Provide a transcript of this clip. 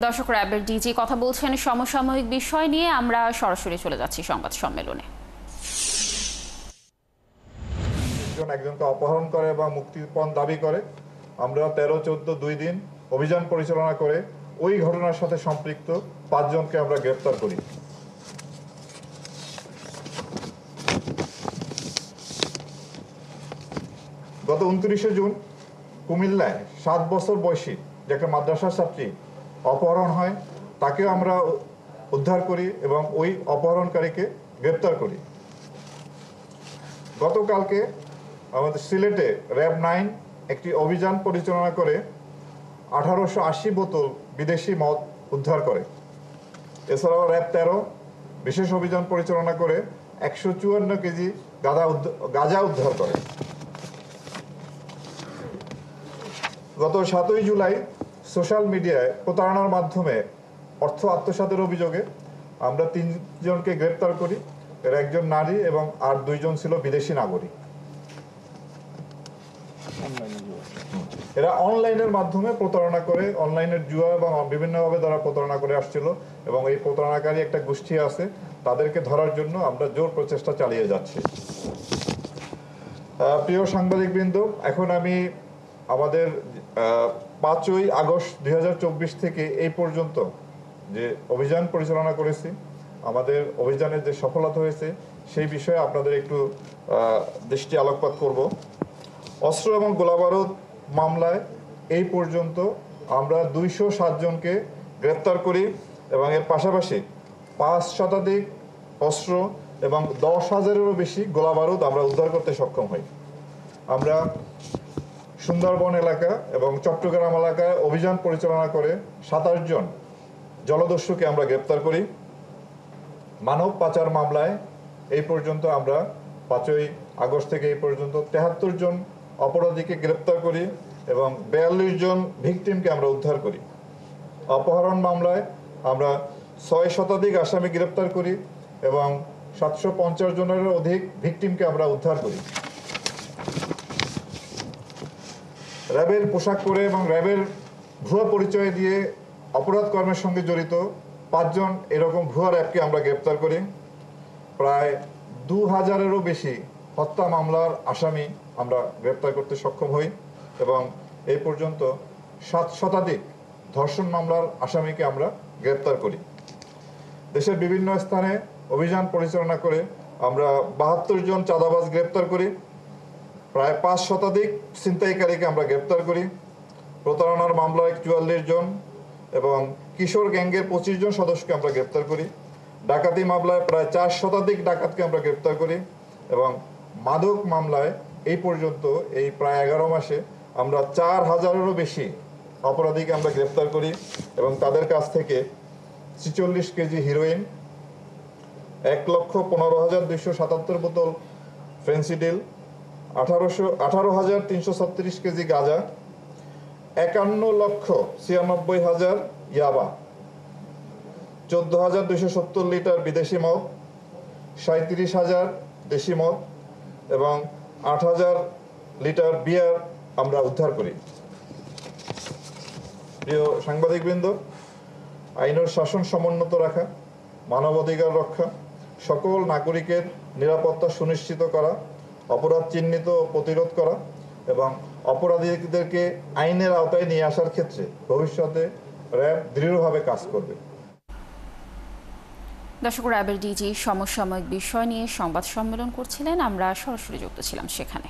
দর্শক, র্যাবের ডিজি কথা বলছেন সমসাময়িক বিষয় নিয়ে। আমরা সরাসরি চলে যাচ্ছি সংবাদ সম্মেলনে। একজনকে অপহরণ করে বা মুক্তিপণ দাবি করে। আমরা 13-14 2 দিন অভিযান পরিচালনা করে ওই ঘটনার সাথে সম্পৃক্ত 5 জনকে আমরা গ্রেফতার করি। গত 29 জুন কুমিল্লায় 7 বছর বয়সী যে একটা মাদ্রাসা ছাত্রী অপহরণ হয়, তাকেও আমরা উদ্ধার করি এবং ওই অপহরণকারীকে গ্রেফতার করি। গতকালকে আমাদের সিলেটে র্যাব 9 একটি অভিযান পরিচালনা করে 1880 বোতল বিদেশি মদ উদ্ধার করে। এছাড়াও র্যাব 13 বিশেষ অভিযান পরিচালনা করে 154 কেজি গাঁজা উদ্ধার করে। গত 7 জুলাই সোশ্যাল মিডিয়ায় প্রতারণার মাধ্যমে অর্থ আত্মসাতের অভিযোগে আমরা 3 জনকে গ্রেপ্তার করি। এর একজন নারী এবং আর 2 জন ছিল বিদেশি নাগরিক। এরা অনলাইনের মাধ্যমে প্রতারণা করে, অনলাইনের জুয়া এবং বিভিন্নভাবে তারা প্রতারণা করে আসছিল এবং এই প্রতারণাকারী একটা গোষ্ঠী আছে, তাদেরকে ধরার জন্য আমরা জোর প্রচেষ্টা চালিয়ে যাচ্ছি। প্রিয় সাংবাদিকবৃন্দ, এখন আমি আমাদের 5ই আগস্ট 2024 থেকে এই পর্যন্ত যে অভিযান পরিচালনা করেছি, আমাদের অভিযানের যে সফলতা হয়েছে সেই বিষয়ে আপনাদের একটু দৃষ্টি আলোকপাত করব। অস্ত্র এবং গোলাবারুদ মামলায় এই পর্যন্ত আমরা 207 জনকে গ্রেপ্তার করি এবং এর পাশাপাশি 5 শতাধিক অস্ত্র এবং 10,000-এরও বেশি গোলাবারুদ আমরা উদ্ধার করতে সক্ষম হই। আমরা সুন্দরবন এলাকা এবং চট্টগ্রাম এলাকায় অভিযান পরিচালনা করে 27 জন জলদস্যুকে আমরা গ্রেপ্তার করি। মানব পাচার মামলায় এই পর্যন্ত আমরা 5ই আগস্ট থেকে এই পর্যন্ত 73 জন অপরাধীকে গ্রেপ্তার করি এবং 42 জন ভিকটিমকে আমরা উদ্ধার করি। অপহরণ মামলায় আমরা 6 শতাধিক আসামি গ্রেপ্তার করি এবং 750 জনেরও অধিক ভিকটিমকে আমরা উদ্ধার করি। র্যাবের পোশাক পরে এবং র্যাবের ভুয়া পরিচয় দিয়ে অপরাধ কর্মের সঙ্গে জড়িত 5 জন এরকম ভুয়া র্যাবকে আমরা গ্রেপ্তার করি। প্রায় 2000-এরও বেশি হত্যা মামলার আসামি আমরা গ্রেপ্তার করতে সক্ষম হই এবং এই পর্যন্ত 7 শতাধিক ধর্ষণ মামলার আসামিকে আমরা গ্রেপ্তার করি। দেশের বিভিন্ন স্থানে অভিযান পরিচালনা করে আমরা 72 জন চাঁদাবাজ গ্রেপ্তার করি। প্রায় 5 শতাধিক ছিনতাইকারীকে আমরা গ্রেপ্তার করি। প্রতারণার মামলায় 44 জন এবং কিশোর গ্যাংয়ের 25 জন সদস্যকে আমরা গ্রেপ্তার করি। ডাকাতি মামলায় প্রায় 4 শতাধিক ডাকাতকে আমরা গ্রেপ্তার করি এবং মাদক মামলায় এই পর্যন্ত এই প্রায় 11 মাসে আমরা 4000-এরও বেশি অপরাধীকে আমরা গ্রেপ্তার করি এবং তাদের কাছ থেকে 46 কেজি হিরোইন, 1,15,277 বোতল ফেন্সিডিল, 18,336 কেজি গাঁজা, 51,96,000 ইয়াবা, 14,270 লিটার বিদেশি মদ, 37,000 দেশি মদ এবং 8,000 লিটার বিয়ার আমরা উদ্ধার করি। প্রিয় সাংবাদিকবৃন্দ, আইনের শাসন সমুন্নত রাখা, মানবাধিকার রক্ষা, সকল নাগরিকের নিরাপত্তা সুনিশ্চিত করা, অপরাধ চিহ্নিত ও প্রতিরোধ করা এবং অপরাধীদেরকে আইনের আওতায় নিয়ে আসার ক্ষেত্রে ভবিষ্যতে র্যাব দৃঢ়ভাবে কাজ করবে। দর্শক, র্যাবের ডিজি সমসাময়িক বিষয় নিয়ে সংবাদ সম্মেলন করছিলেন। আমরা সরাসরি যুক্ত ছিলাম সেখানে।